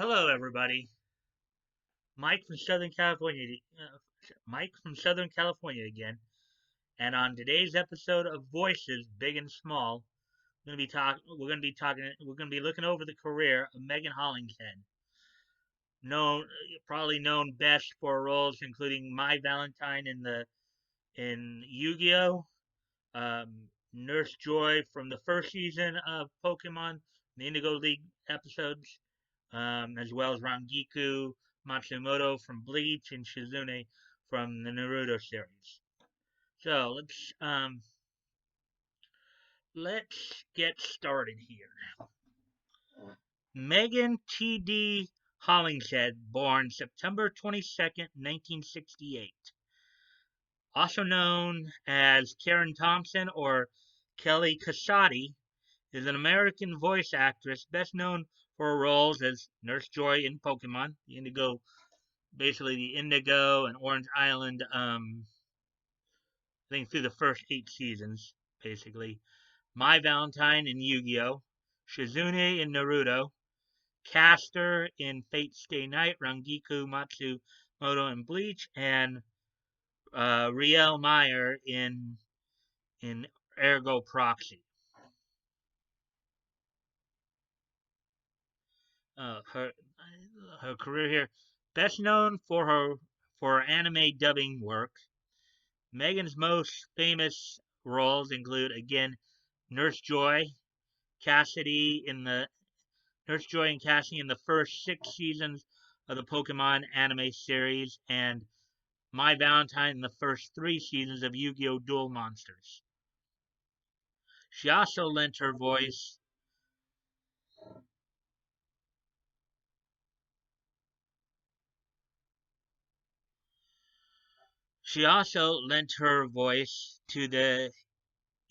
Hello, everybody. Mike from Southern California. Mike from Southern California again. And on today's episode of Voices, Big and Small, we're going to be looking over the career of Megan Hollingshead, known probably known best for roles including My Valentine in Yu-Gi-Oh, Nurse Joy from the first season of Pokemon, the Indigo League episodes, as well as Rangiku Matsumoto from Bleach and Shizune from the Naruto series. So let's get started here. Megan T.D. Hollingshead, born September 22nd, 1968, also known as Karen Thompson or Kelly Casati, is an American voice actress best known for her roles as Nurse Joy in Pokemon, basically the Indigo and Orange Island, I think through the first 8 seasons, basically. My Valentine in Yu-Gi-Oh, Shizune in Naruto, Caster in Fate Stay Night, Rangiku Matsumoto in Bleach, and Riel Meyer in Ergo Proxy. Her career here, best known for her anime dubbing work. Megan's most famous roles include again Nurse Joy, Cassidy in the Nurse Joy and Cassidy in the first 6 seasons of the Pokemon anime series, and My Valentine in the first 3 seasons of Yu-Gi-Oh! Duel Monsters. She also lent her voice She also lent her voice to the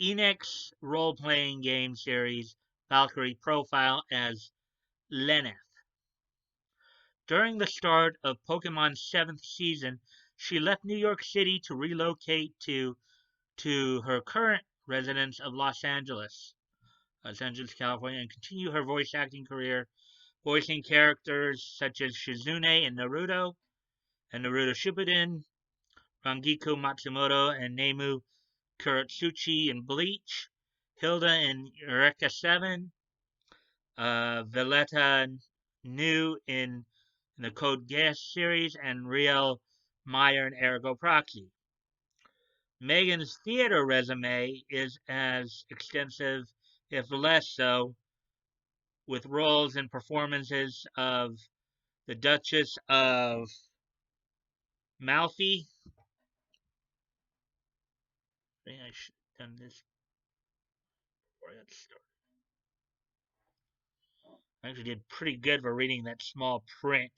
Enix role-playing game series Valkyrie Profile as Lenneth. During the start of Pokemon's 7th season, she left New York City to relocate to her current residence of Los Angeles, California, and continue her voice acting career, voicing characters such as Shizune in Naruto and Naruto Shippuden, Rangiku Matsumoto and Nemu Kuratsuchi in Bleach, Hilda in Eureka 7, Violetta New in the Code Geass series, and Riel Meyer in Ergo Proxy. Megan's theater resume is as extensive, if less so, with roles and performances of the Duchess of Malfi. I think I should have done this before I got started. I actually did pretty good for reading that small print.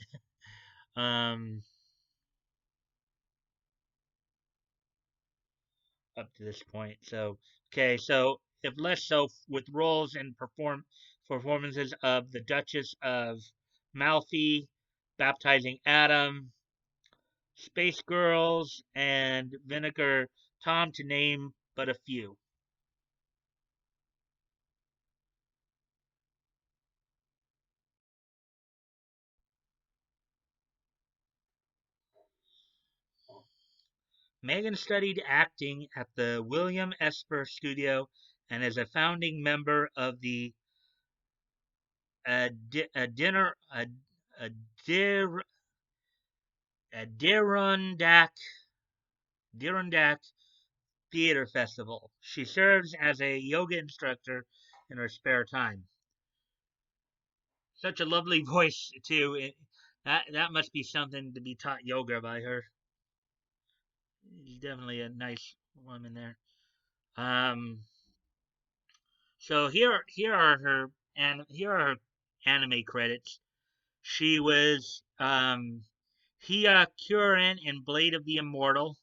um, Up to this point. So, okay, so if less so with roles and performances of the Duchess of Malfi, Baptizing Adam, Space Girls, and Vinegar Tom, to name but a few. Megan studied acting at the William Esper Studio and is a founding member of the Adirondack Adirondack Theater Festival. She serves as a yoga instructor in her spare time. Such a lovely voice too. That must be something to be taught yoga by her. She's definitely a nice woman there. Um, so here are her anime credits. She was Hia Kuren in Blade of the Immortal.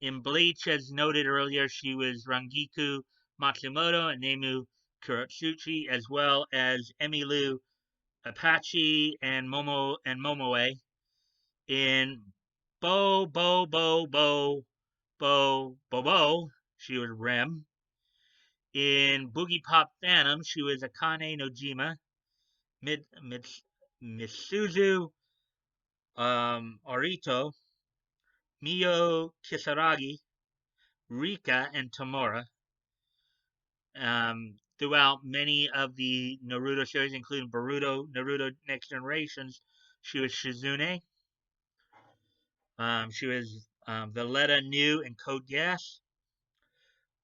In Bleach, as noted earlier, she was Rangiku Matsumoto and Nemu Kuratsuchi, as well as Emilu Apache and Momoe. In Bo, she was Rem. In Boogie Pop Phantom, she was Akane Nojima. Mid, mid, Misuzu Orito, Mio Kisaragi, Rika, and Tamura. Throughout many of the Naruto series, including Boruto, Naruto Next Generations, she was Shizune. She was Valletta New in Code Geass.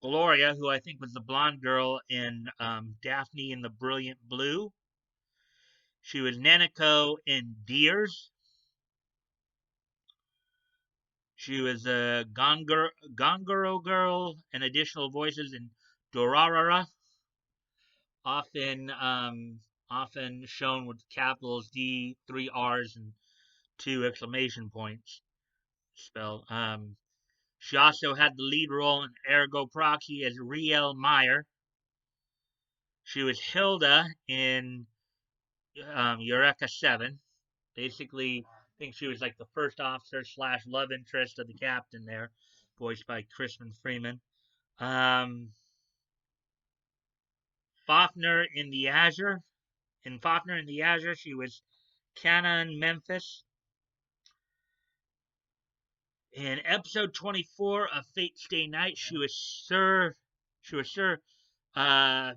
Gloria, who I think was the blonde girl in Daphne and the Brilliant Blue. She was Nanako in Deers. She was a Gongoro girl and additional voices in Dorarara, often often shown with capitals D, three R's, and two exclamation points spelled. She also had the lead role in Ergo Proxy as Riel Meyer. She was Hilda in Eureka 7. Basically, I think she was like the first officer slash love interest of the captain there, voiced by Crispin Freeman. Um, Fafner in the Azure. In Fafner in the Azure, she was Canon Memphis. In episode 24 of Fate Stay Night, she was Sir uh,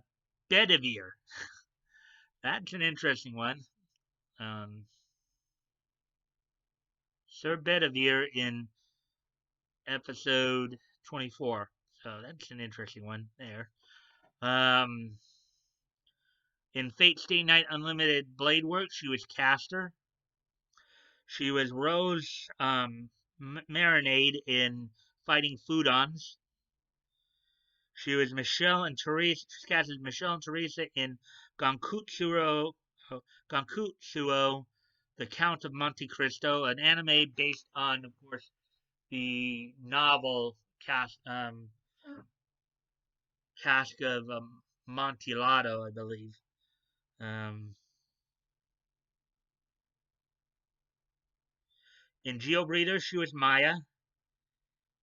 Bedivere. That's an interesting one. Um, Sir Bedivere in episode 24. So that's an interesting one there. Um, in Fate Stay Night Unlimited Blade Works, she was Caster. She was Rose Marinade in Fighting Foodons. She was Michelle and Teresa. She's cast as Michelle and Teresa in Gankutsuo, The Count of Monte Cristo, an anime based on, of course, the novel Cask of Amontillado, I believe. Um, in Geobreather, she was Maya.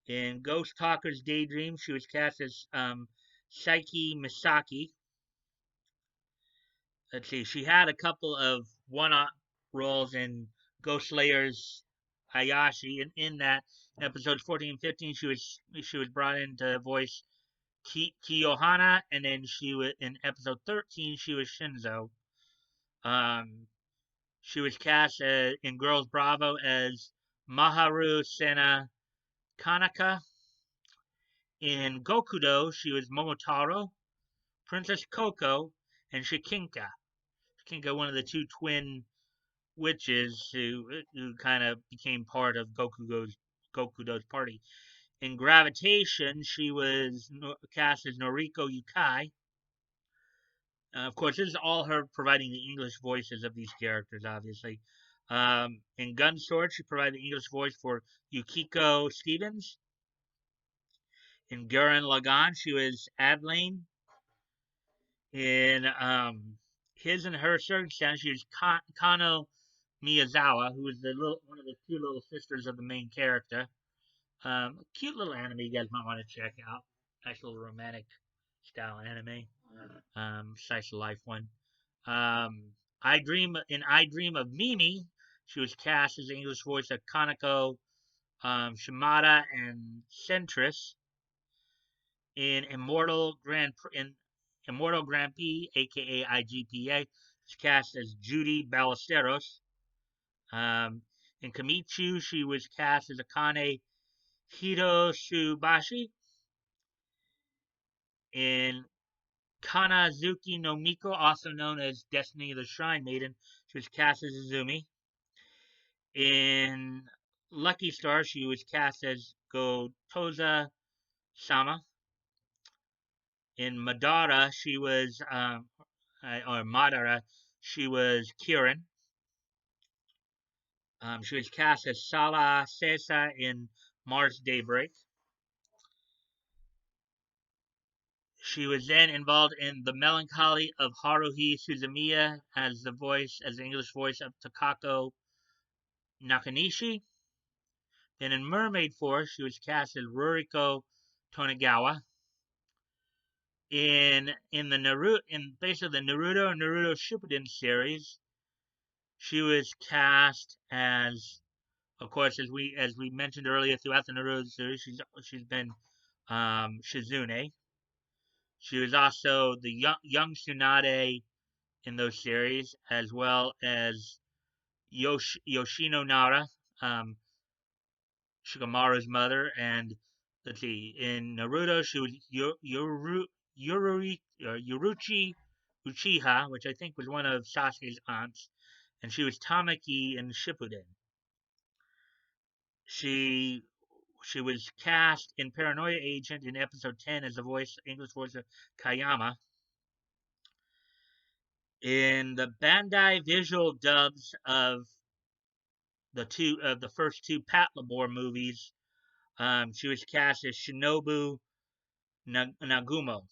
In Ghost Talker's Daydream, she was cast as Saiki Misaki. Let's see, she had a couple of one-off roles in Ghost Slayer's Hayashi. In that, in episodes 14 and 15, she was brought in to voice Kiyohana, and then she was in episode 13. She was Shinzo. Um, she was cast in Girls Bravo as Maharu Sena Kanaka. In Gokudo, she was Momotaro, Princess Coco, and Shikinka. Shikinka, one of the two twin witches who kind of became part of Gokudo's party. In Gravitation, she was cast as Noriko Yukai. Of course, this is all her providing the English voices of these characters, obviously. In Gunsword, she provided the English voice for Yukiko Stevens. In Gurren Lagann, she was Adelaine. In His and Her Circumstance, she was Kano Miyazawa, who was one of the two little sisters of the main character. A cute little anime you guys might want to check out. Nice little romantic style anime. Slice of life one. I Dream of Mimi. She was cast as the English voice of Kanako Shimada and Centris. In Immortal Grand Prix, aka IGPA, she's cast as Judy Ballesteros. In Kamichu, she was cast as Akane Hiroshubashi. In Kanazuki no Miko, also known as Destiny of the Shrine Maiden, she was cast as Izumi. In Lucky Star, she was cast as Gotoza Sama. In Madara, she was Kirin. She was cast as Sala Sesa in Mars Daybreak. She was then involved in The Melancholy of Haruhi Suzumiya as the English voice of Takako Nakanishi. Then in Mermaid Force, she was cast as Ruriko Tonegawa. In basically the Naruto and Naruto Shippuden series, She was cast as, of course, as we mentioned earlier, throughout the Naruto series, she's been Shizune. She was also the young Tsunade in those series, as well as Yoshino Nara, um, Shikamaru's mother, and let's see, in Naruto she was Yoruchi Uchiha, which I think was one of Sasuke's aunts, and she was Tamaki in Shippuden. She she was cast in Paranoia Agent in episode 10 as the English voice of Kayama. In the Bandai visual dubs of the first two Patlabor movies, she was cast as Shinobu Nagumo.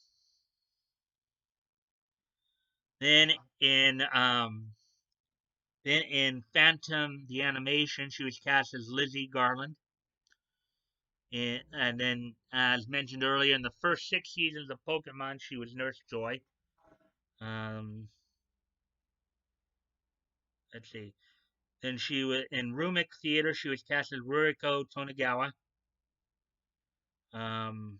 Then in um, then in Phantom the animation, she was cast as Lizzie Garland. And then, as mentioned earlier, in the first 6 seasons of Pokemon, she was Nurse Joy. Um, let's see. Then she was in Rumik Theater. She was cast as Ruriko Tonegawa. Um,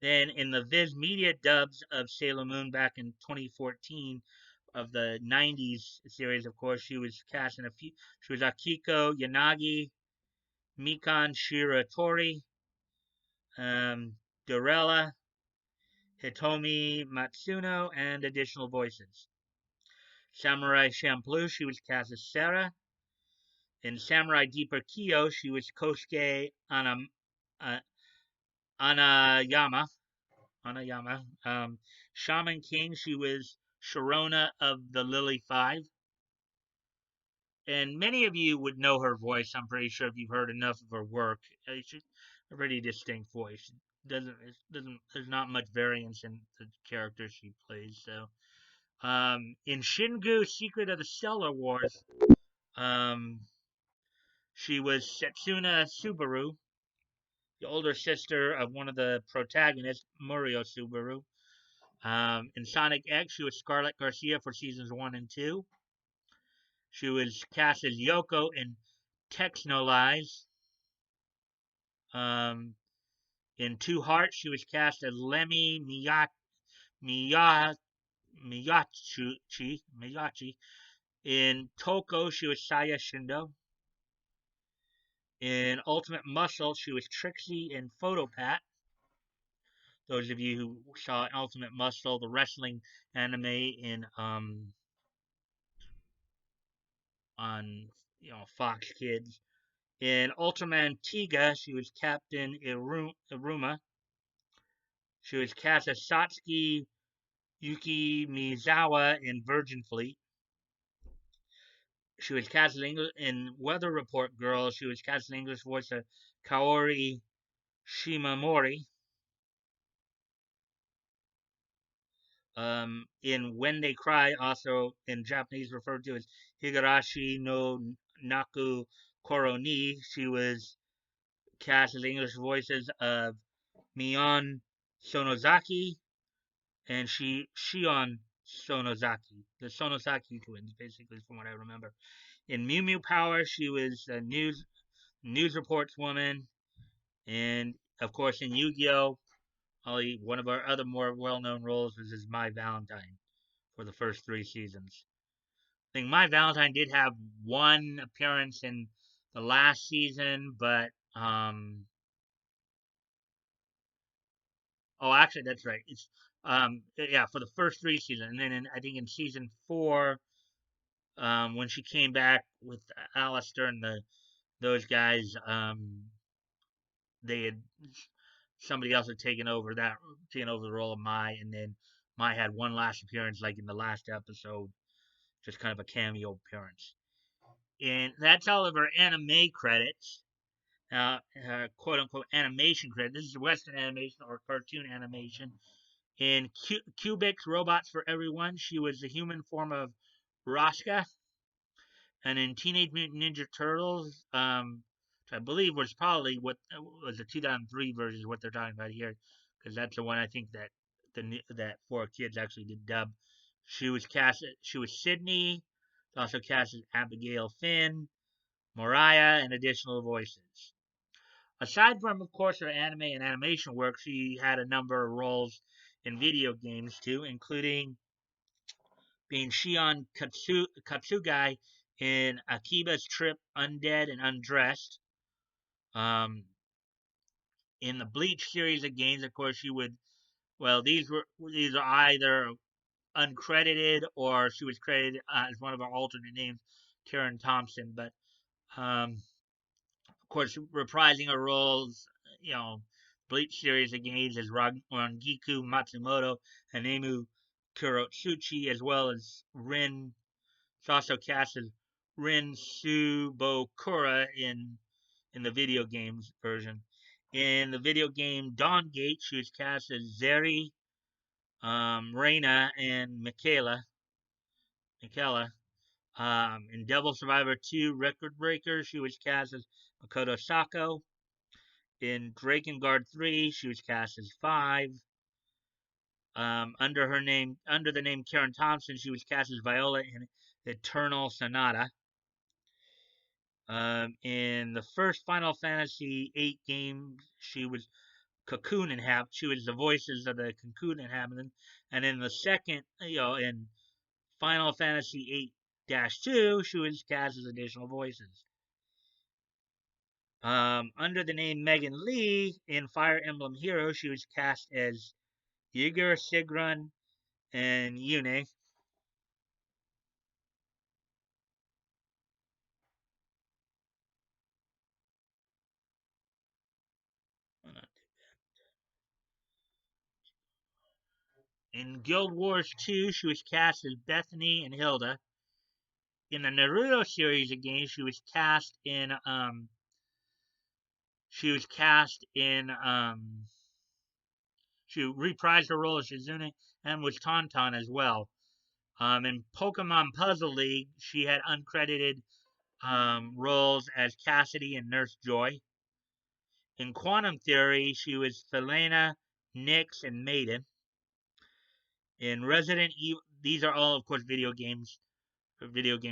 then in the Viz Media dubs of Sailor Moon back in 2014 of the 90s series, of course, she was cast in a few. She was Akiko Yanagi, Mikan Shiratori, Dorella, Hitomi Matsuno, and additional voices. Samurai Champloo, she was cast as Sarah. In Samurai Deeper Kyo, she was Kosuke uh, Anayama. Anayama. Shaman King, she was Sharona of the Lily Five. And many of you would know her voice. I'm pretty sure if you've heard enough of her work. She's a pretty distinct voice. Doesn't There's not much variance in the character she plays. So, in Shingu: Secret of the Stellar Wars, um, she was Setsuna Subaru, the older sister of one of the protagonists, Murio Subaru. In Sonic X, she was Scarlet Garcia for seasons 1 and 2. She was cast as Yoko in Texnolize. Um, in Two Hearts, she was cast as Lemmy Miya, Miyachi. In Toko, she was Saya Shindo. In Ultimate Muscle, she was Trixie in Photopat. Those of you who saw Ultimate Muscle, the wrestling anime in on Fox Kids. In Ultraman Tiga, she was Captain Iruma. She was cast as Satsuki Yuki Mizawa in Virgin Fleet. She was cast in Weather Report Girl. She was cast in English voice of Kaori Shimamori. In When They Cry, also in Japanese referred to as Higurashi no Naku Koroni, she was cast as English voices of Mion Sonozaki and Shion Sonozaki, the Sonozaki twins, basically, from what I remember. In Mew Mew Power, she was a news reports woman, and of course in Yu-Gi-Oh, one of our other more well-known roles was as My Valentine for the first 3 seasons. I think My Valentine did have one appearance in the last season, but oh, actually, that's right. It's yeah, for the first 3 seasons, and then I think in season 4, when she came back with Alistair and those guys, they had somebody else had taken over the role of Mai, and then Mai had one last appearance, like in the last episode, just kind of a cameo appearance. And that's all of her anime credits. Quote unquote animation credit. This is Western animation or cartoon animation. In Cubics Robots for Everyone, she was the human form of Rosca. And in Teenage Mutant Ninja Turtles, which I believe was probably what was the 2003 version, is what they're talking about here, because that's the one I think that 4Kids actually did dub. She was cast. She was Sydney It also cast as Abigail Finn, Moriah, and additional voices. Aside from, of course, her anime and animation work, she had a number of roles in video games too, including being Shion Katsugai in Akiba's Trip Undead and Undressed. Um, in the Bleach series of games, of course, she would. Well, these are either uncredited or she was credited as one of our alternate names, Karen Thompson. But of course, reprising her roles, you know, Bleach series of games as Rangiku Matsumoto and Emu Kurotsuchi, as well as Rin. She also cast as Rin Subokura in the video games version. In the video game Dawn Gate, she was cast as Zeri, Reina, and Michaela. In Devil Survivor 2 Record Breaker, she was cast as Makoto Sako. In Drakengard 3, she was cast as Five. Under the name Karen Thompson, she was cast as Viola in Eternal Sonata. In the first Final Fantasy VIII game, she was Cocoon inhabitant. She was the voices of the Cocoon inhabitant, and in the second, in Final Fantasy VIII-2, she was cast as additional voices. Under the name Megan Lee in Fire Emblem Heroes, she was cast as Ygor, Sigrun, and Yune. In Guild Wars 2, she was cast as Bethany and Hilda. In the Naruto series of games, she was cast in she reprised her role as Shizune and was Tauntaun as well. In Pokemon Puzzle League, she had uncredited roles as Cassidy and Nurse Joy. In Quantum Theory, she was Selena, Nyx, and Maiden. In Resident Evil, these are all, of course, video game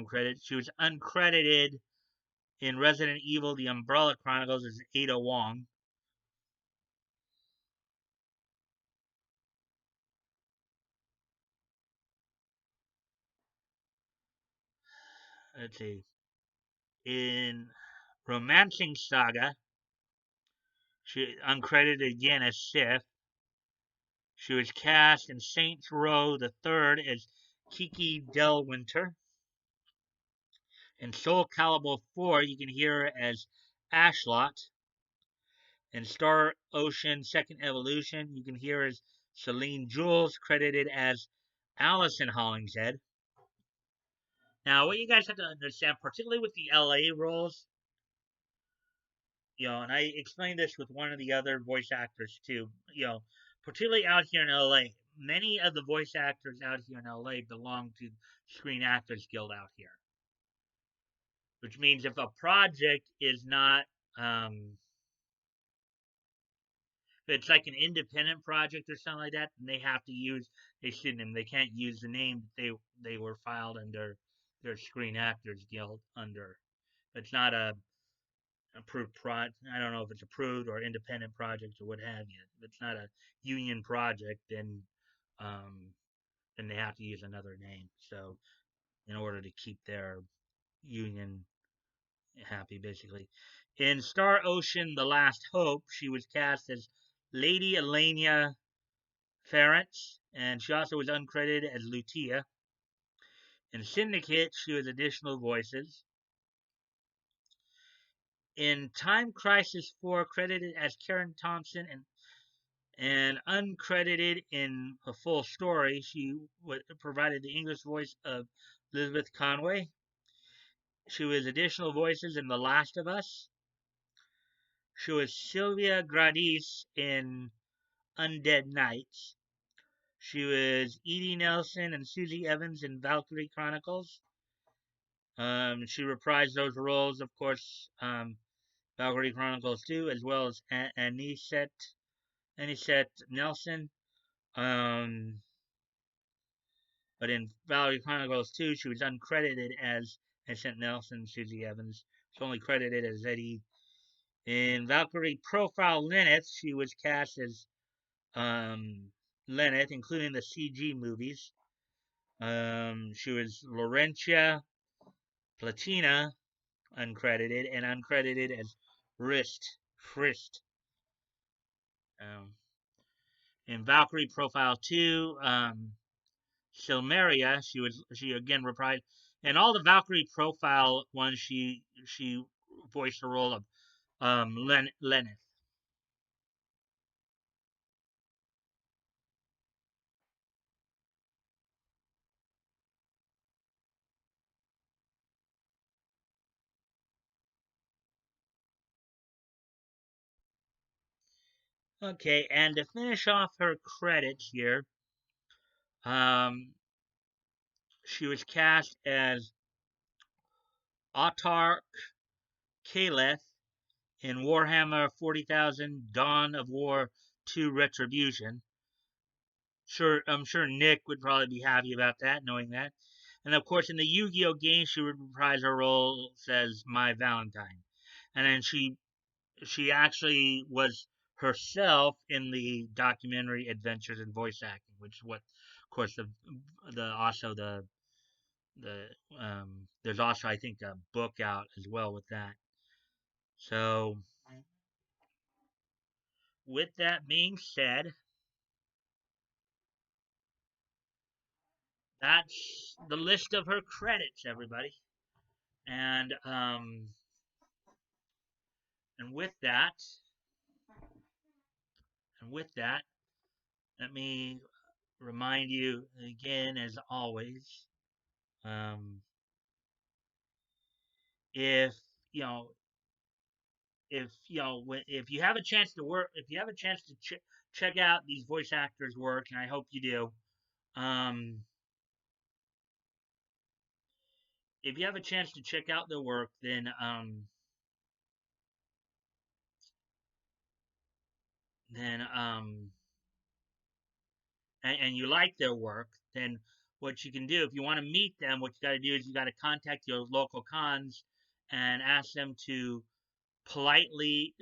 credits. She was uncredited in Resident Evil: The Umbrella Chronicles as Ada Wong. Let's see. In Romancing Saga, she uncredited again as Sif. She was cast in Saints Row the Third as Kiki Delwinter. In Soul Calibur 4, you can hear her as Ashlot. In Star Ocean Second Evolution, you can hear as Celine Jules, credited as Allison Hollingshead. Now, what you guys have to understand, particularly with the LA roles, and I explained this with one of the other voice actors too, particularly out here in LA, many of the voice actors out here in LA belong to Screen Actors Guild out here, which means if a project is not, if it's like an independent project or something like that, then they have to use a pseudonym. They can't use the name that they were filed under their Screen Actors Guild under. It's not a approved project. I don't know if it's approved or independent project or what have you. If it's not a union project, um, then they have to use another name. So in order to keep their union happy, basically. In Star Ocean: The Last Hope, she was cast as Lady Elena Ferrance, and she also was uncredited as Lutia. In Syndicate, she was additional voices. In Time Crisis 4, credited as Karen Thompson and uncredited in a full story, she provided the English voice of Elizabeth Conway. She was additional voices in The Last of Us. She was Sylvia Gradis in Undead Nights. She was Edie Nelson and Susie Evans in Valkyrie Chronicles. She reprised those roles, of course, Valkyrie Chronicles 2, as well as Anisette Nelson. Um, But in Valerie Chronicles 2, she was uncredited as Vincent Nelson, Susie Evans. She's only credited as Eddie. In Valkyrie Profile Lilith, she was cast as Lilith, including the CG movies. She was Laurentia Platina, uncredited, and uncredited as Frist. Um, in Valkyrie Profile 2, Silmeria, she again reprised, and all the Valkyrie Profile ones she voiced the role of Lenneth. Okay, and to finish off her credits here, um, she was cast as Autark Kaleth in Warhammer 40,000 Dawn of War 2 Retribution. I'm sure Nick would probably be happy about that, knowing that. And of course, in the Yu-Gi-Oh game, she would reprise her role as My Valentine. And then she actually was herself in the documentary Adventures in Voice Acting, which is what, of course, the there's also, I think, a book out as well with that. So with that being said, that's the list of her credits, everybody. And um, and with that, and with that, let me remind you again, as always, um, if you know, if you have a chance to work, if you have a chance to check out these voice actors' work, and I hope you do. If you have a chance to check out their work, then and you like their work, then what you can do, if you want to meet them, what you got to do is you got to contact your local cons and ask them to politely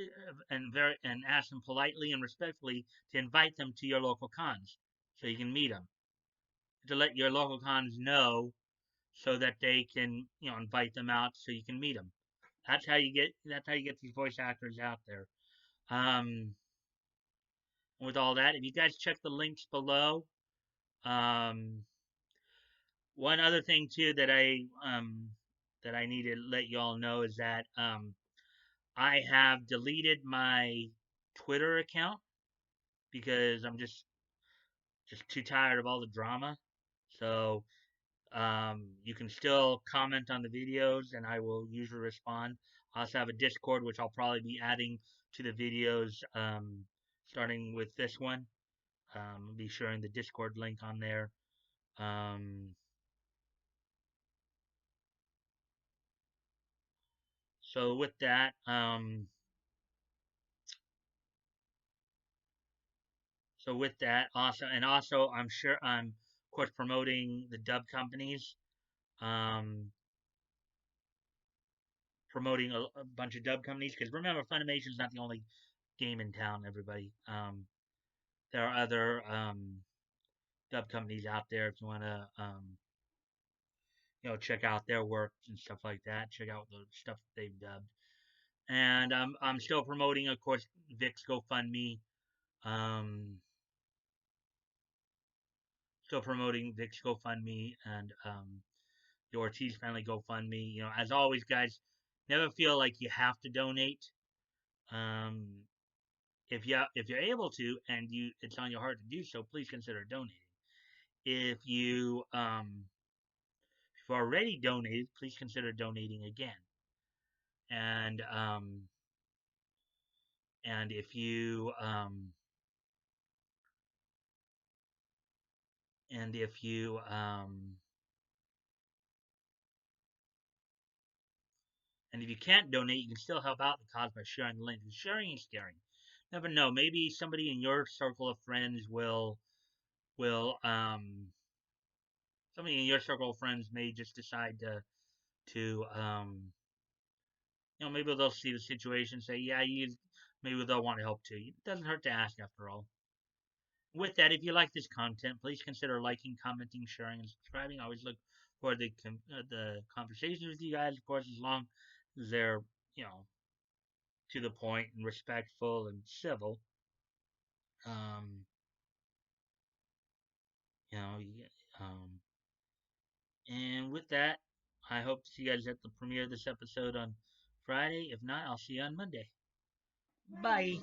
and ask them politely and respectfully to invite them to your local cons so you can meet them, to let your local cons know so that they can invite them out so you can meet them. That's how you get these voice actors out there. Um, with all that, if you guys check the links below, um, one other thing too that I need to let you all know is that I have deleted my Twitter account because I'm just too tired of all the drama. So you can still comment on the videos, and I will usually respond. I also have a Discord, which I'll probably be adding to the videos starting with this one. I'll be sharing the Discord link on there. Um, so with that, also, I'm sure I'm of course promoting the dub companies, um, promoting a bunch of dub companies because remember, Funimation is not the only game in town. Everybody, there are other dub companies out there if you want to check out their work and stuff like that. Check out the stuff that they've dubbed. And I'm still promoting, of course, Vic's GoFundMe. Um, Still promoting Vic's GoFundMe and the Ortiz family GoFundMe. As always, guys, never feel like you have to donate. Um, if you're able to and it's on your heart to do so, please consider donating. If you've already donated, please consider donating again. And and if you and if you and if you can't donate, you can still help out the cause by sharing the link. Sharing is caring. Never know. Maybe somebody in your circle of friends will somebody in your circle of friends may just decide to maybe they'll see the situation, say, yeah, maybe they'll want to help too. It doesn't hurt to ask after all. With that, if you like this content, please consider liking, commenting, sharing, and subscribing. I always look for the conversations with you guys, of course, as long as they're you know to the point and respectful and civil. Um, you know, and with that, I hope to see you guys at the premiere of this episode on Friday. If not, I'll see you on Monday. Bye.